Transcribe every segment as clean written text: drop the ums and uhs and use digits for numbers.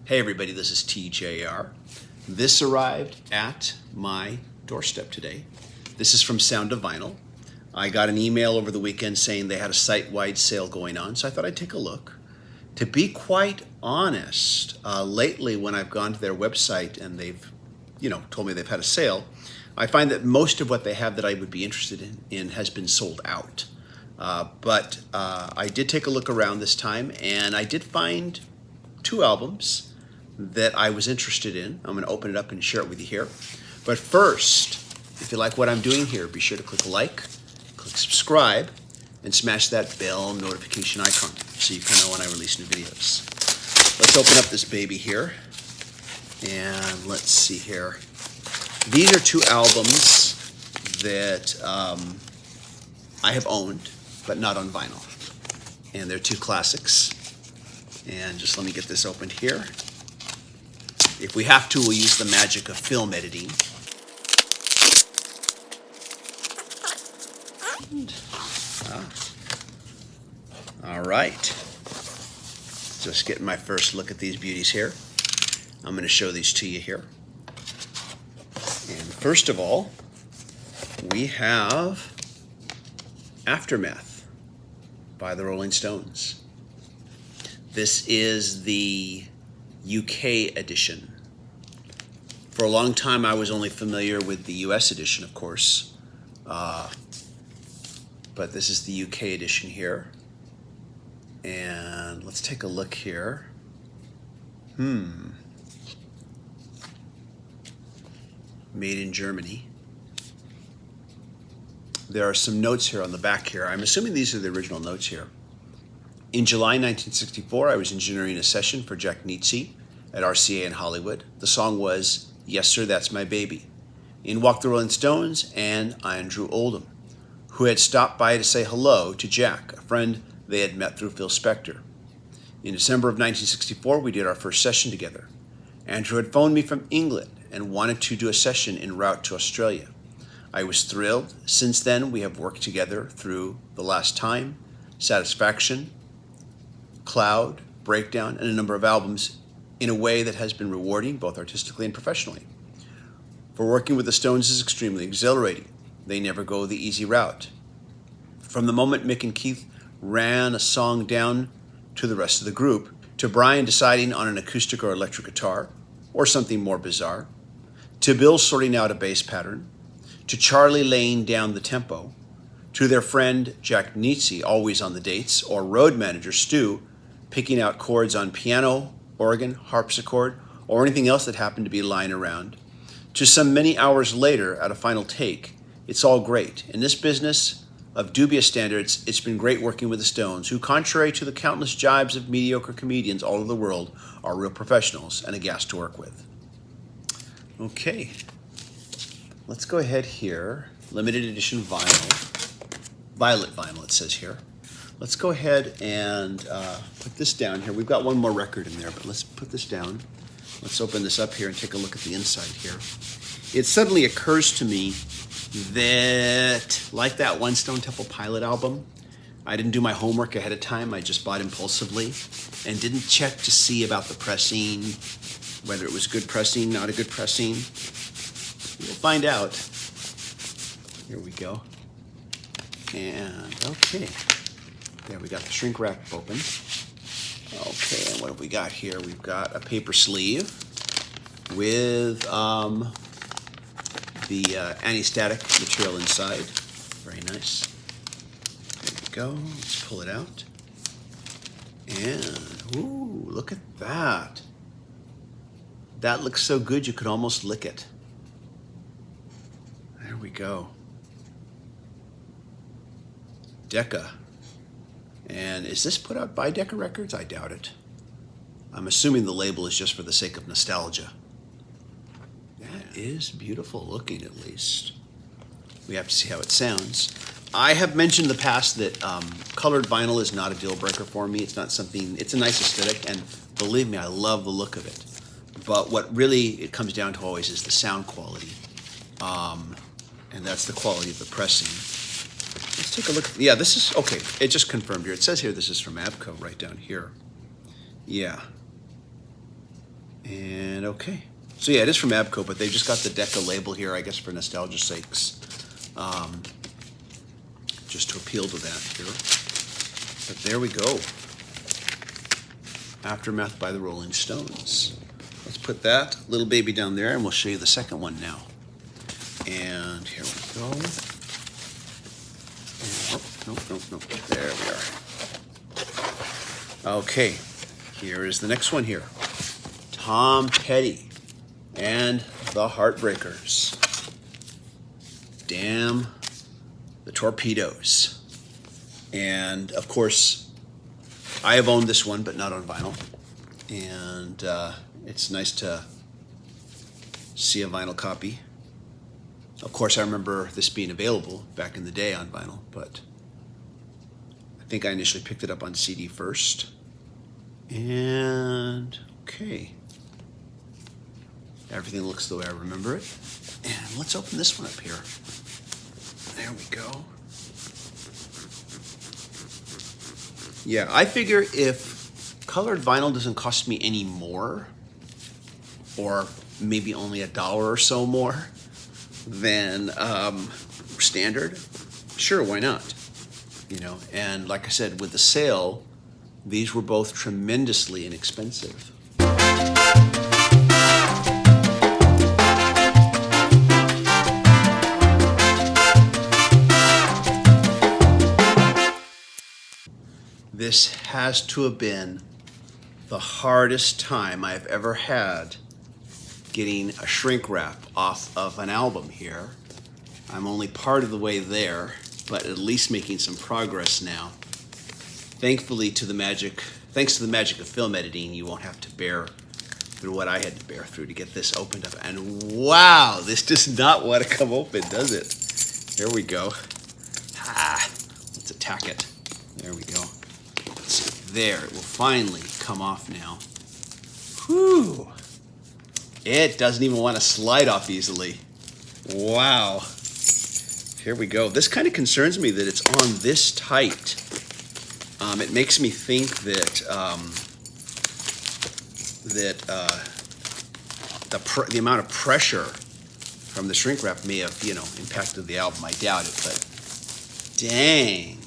Hey everybody, this is TJR. This arrived at my doorstep today. This is from Sound of Vinyl. I got an email over the weekend saying they had a site-wide sale going on, so I thought I'd take a look. To be quite honest, lately when I've gone to their website and they've, told me they've had a sale, I find that most of what they have that I would be interested in has been sold out. But I did take a look around this time, and I did find 2 albums that I was interested in. I'm going to open it up and share it with you here. But first, if you like what I'm doing here, be sure to click like, click subscribe, and smash that bell notification icon so you can know when I release new videos. Let's open up this baby here. And let's see here. These are 2 albums that I have owned, but not on vinyl. And they're 2 classics. And just let me get this opened here. If we have to, we'll use the magic of film editing. All right. Just getting my first look at these beauties here. I'm going to show these to you here. And first of all, we have Aftermath by the Rolling Stones. This is the UK edition. For a long time, I was only familiar with the US edition, of course. But this is the UK edition here. And let's take a look here. Made in Germany. There are some notes here on the back here. I'm assuming these are the original notes here. In July 1964, I was engineering a session for Jack Nietzsche at RCA in Hollywood. The song was Yes Sir, That's My Baby. In walked the Rolling Stones and Andrew Oldham, who had stopped by to say hello to Jack, a friend they had met through Phil Spector. In December of 1964, we did our first session together. Andrew had phoned me from England and wanted to do a session en route to Australia. I was thrilled. Since then, we have worked together through The Last Time, Satisfaction, Cloud, Breakdown, and a number of albums in a way that has been rewarding both artistically and professionally. For working with the Stones is extremely exhilarating. They never go the easy route. From the moment Mick and Keith ran a song down to the rest of the group, to Brian deciding on an acoustic or electric guitar, or something more bizarre, to Bill sorting out a bass pattern, to Charlie laying down the tempo, to their friend Jack Nietzsche, always on the dates, or road manager Stu, picking out chords on piano, organ, harpsichord, or anything else that happened to be lying around, to some many hours later at a final take. It's all great. In this business of dubious standards, it's been great working with the Stones, who, contrary to the countless jibes of mediocre comedians all over the world, are real professionals and a gas to work with. Okay, let's go ahead here. Limited edition vinyl. Violet vinyl, it says here. Let's go ahead and put this down here. We've got one more record in there, but let's put this down. Let's open this up here and take a look at the inside here. It suddenly occurs to me that, like that One Stone Temple Pilot album, I didn't do my homework ahead of time. I just bought impulsively and didn't check to see about the pressing, whether it was good pressing, not a good pressing. We'll find out. Here we go. And okay. There, we got the shrink wrap open. Okay, and what have we got here? We've got a paper sleeve with the anti-static material inside. Very nice. There we go. Let's pull it out. And, ooh, look at that. That looks so good you could almost lick it. There we go. Decca. And is this put out by Decca Records? I doubt it. I'm assuming the label is just for the sake of nostalgia. That is beautiful looking, at least. We have to see how it sounds. I have mentioned in the past that colored vinyl is not a deal breaker for me. It's not something, it's a nice aesthetic, and believe me, I love the look of it. But what really it comes down to always is the sound quality. And that's the quality of the pressing. Let's take a look. Yeah, this is, okay, it just confirmed here. It says here this is from Abco right down here. Yeah. And okay. So yeah, it is from Abco, but they just got the Decca label here, I guess for nostalgia's sakes. Just to appeal to that here. But there we go. Aftermath by the Rolling Stones. Let's put that little baby down there and we'll show you the second one now. And here we go. And, nope. There we are. Okay, here is the next one here. Tom Petty and the Heartbreakers. Damn the Torpedoes. And of course, I have owned this one, but not on vinyl. And it's nice to see a vinyl copy. Of course, I remember this being available back in the day on vinyl, but I think I initially picked it up on CD first. And okay. Everything looks the way I remember it. And let's open this one up here. There we go. Yeah, I figure if colored vinyl doesn't cost me any more, or maybe only $1 or so more than standard, sure, why not? You know, and like I said, with the sale, these were both tremendously inexpensive. This has to have been the hardest time I've ever had getting a shrink wrap off of an album here. I'm only part of the way there, but at least making some progress now. Thanks to the magic of film editing, you won't have to bear through what I had to bear through to get this opened up. And wow, this does not want to come open, does it? Here we go. Let's attack it. There we go. There, it will finally come off now. Whew. It doesn't even want to slide off easily. Wow. Here we go. This kind of concerns me that it's on this tight. It makes me think that the amount of pressure from the shrink wrap may have, impacted the album. I doubt it, but dang.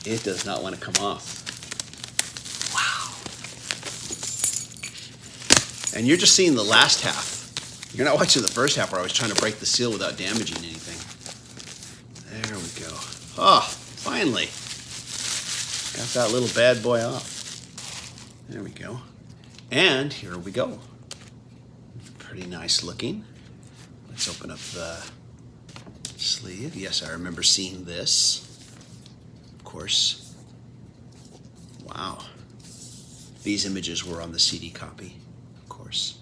It does not want to come off. Wow. And you're just seeing the last half. You're not watching the first half where I was trying to break the seal without damaging anything. There we go. Oh, finally. Got that little bad boy off. There we go. And here we go. Pretty nice looking. Let's open up the sleeve. Yes, I remember seeing this. Of course. Wow. These images were on the CD copy, of course.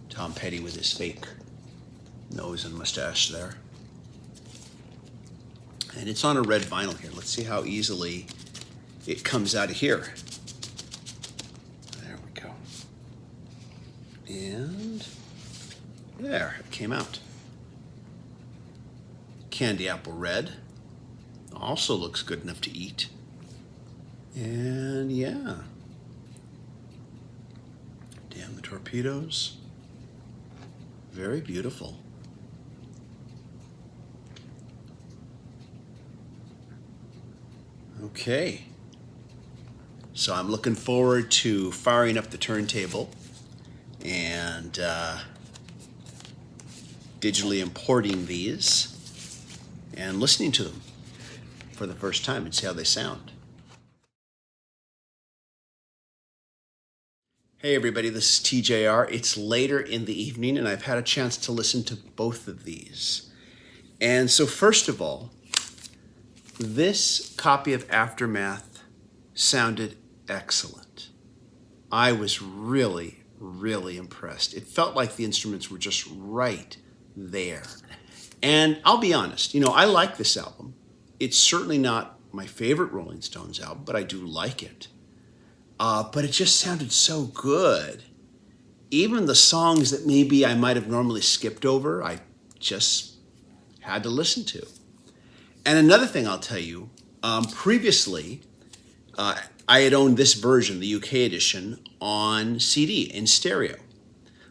Tom Petty with his fake nose and mustache there. And it's on a red vinyl here. Let's see how easily it comes out of here. There we go. And there, it came out. Candy apple red. Also looks good enough to eat. And yeah. Damn the Torpedoes. Very beautiful. Okay. So I'm looking forward to firing up the turntable and digitally importing these and listening to them for the first time and see how they sound. Hey everybody, this is TJR. It's later in the evening and I've had a chance to listen to both of these. And so first of all, this copy of Aftermath sounded excellent. I was really, really impressed. It felt like the instruments were just right there. And I'll be honest, I like this album. It's certainly not my favorite Rolling Stones album, but I do like it. But it just sounded so good. Even the songs that maybe I might have normally skipped over, I just had to listen to. And another thing I'll tell you, previously, I had owned this version, the UK edition, on CD in stereo.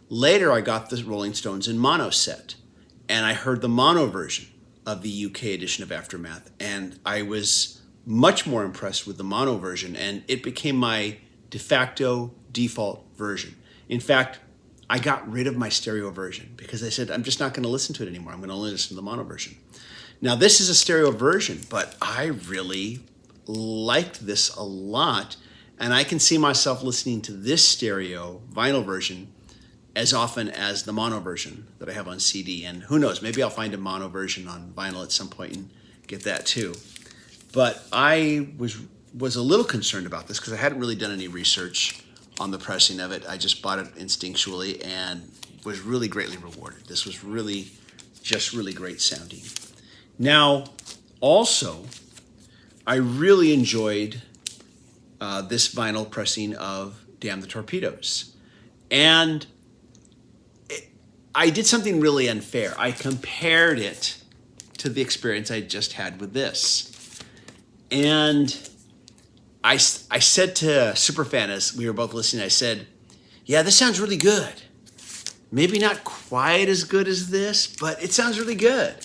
Later, I got the Rolling Stones in mono set, and I heard the mono version of the UK edition of Aftermath, and I was much more impressed with the mono version, and it became my de facto default version. In fact, I got rid of my stereo version because I said, I'm just not going to listen to it anymore. I'm going to only listen to the mono version. Now, this is a stereo version, but I really liked this a lot, and I can see myself listening to this stereo vinyl version as often as the mono version that I have on CD. And who knows, maybe I'll find a mono version on vinyl at some point and get that too. But I was a little concerned about this because I hadn't really done any research on the pressing of it. I just bought it instinctually and was really greatly rewarded. This was really, just really great sounding. Now, also, I really enjoyed this vinyl pressing of Damn the Torpedoes. And I did something really unfair. I compared it to the experience I just had with this. And I said to Superfan, as we were both listening, I said, yeah, this sounds really good. Maybe not quite as good as this, but it sounds really good.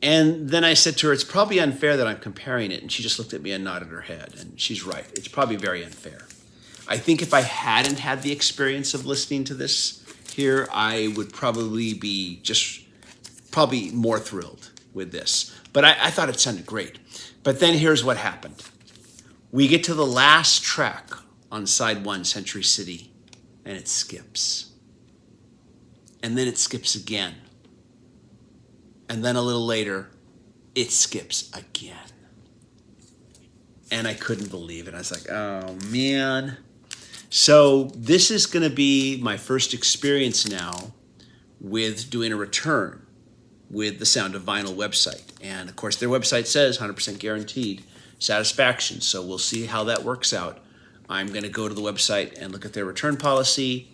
And then I said to her, it's probably unfair that I'm comparing it. And she just looked at me and nodded her head. And she's right. It's probably very unfair. I think if I hadn't had the experience of listening to this here, I would probably be probably more thrilled with this. But I thought it sounded great. But then here's what happened. We get to the last track on side 1, Century City, and it skips. And then it skips again. And then a little later, it skips again. And I couldn't believe it. I was like, oh, man. So this is going to be my first experience now with doing a return with the Sound of Vinyl website. And, of course, their website says 100% guaranteed satisfaction. So we'll see how that works out. I'm going to go to the website and look at their return policy.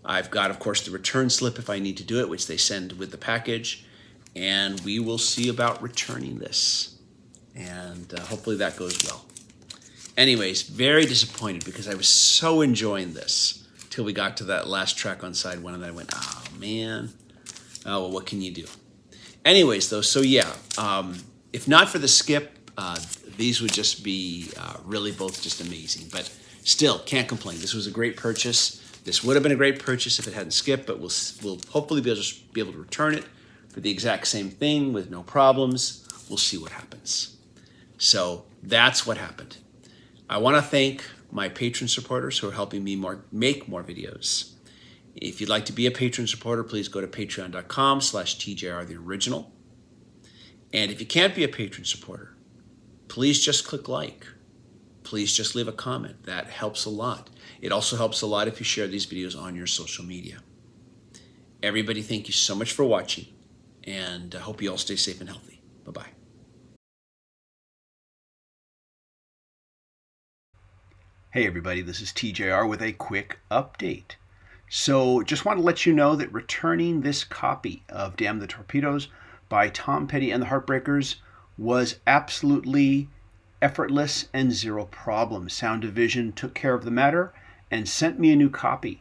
I've got, of course, the return slip if I need to do it, which they send with the package. And we will see about returning this. And hopefully that goes well. Anyways, very disappointed because I was so enjoying this till we got to that last track on side 1, and then I went, oh, man. Oh, well, what can you do? Anyways, though, so yeah, if not for the skip, these would just be really both just amazing. But still, can't complain. This was a great purchase. This would have been a great purchase if it hadn't skipped, but we'll hopefully be able to return it for the exact same thing with no problems. We'll see what happens. So that's what happened. I want to thank my patron supporters who are helping me make more videos. If you'd like to be a patron supporter, please go to patreon.com/TJRTheOriginal. And if you can't be a patron supporter, please just click like. Please just leave a comment. That helps a lot. It also helps a lot if you share these videos on your social media. Everybody, thank you so much for watching, and I hope you all stay safe and healthy. Bye-bye. Hey everybody, this is TJR with a quick update. So just want to let you know that returning this copy of Damn the Torpedoes by Tom Petty and the Heartbreakers was absolutely effortless and zero problem. Sound Division took care of the matter and sent me a new copy,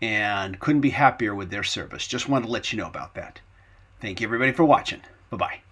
and couldn't be happier with their service. Just wanted to let you know about that. Thank you everybody for watching. Bye-bye.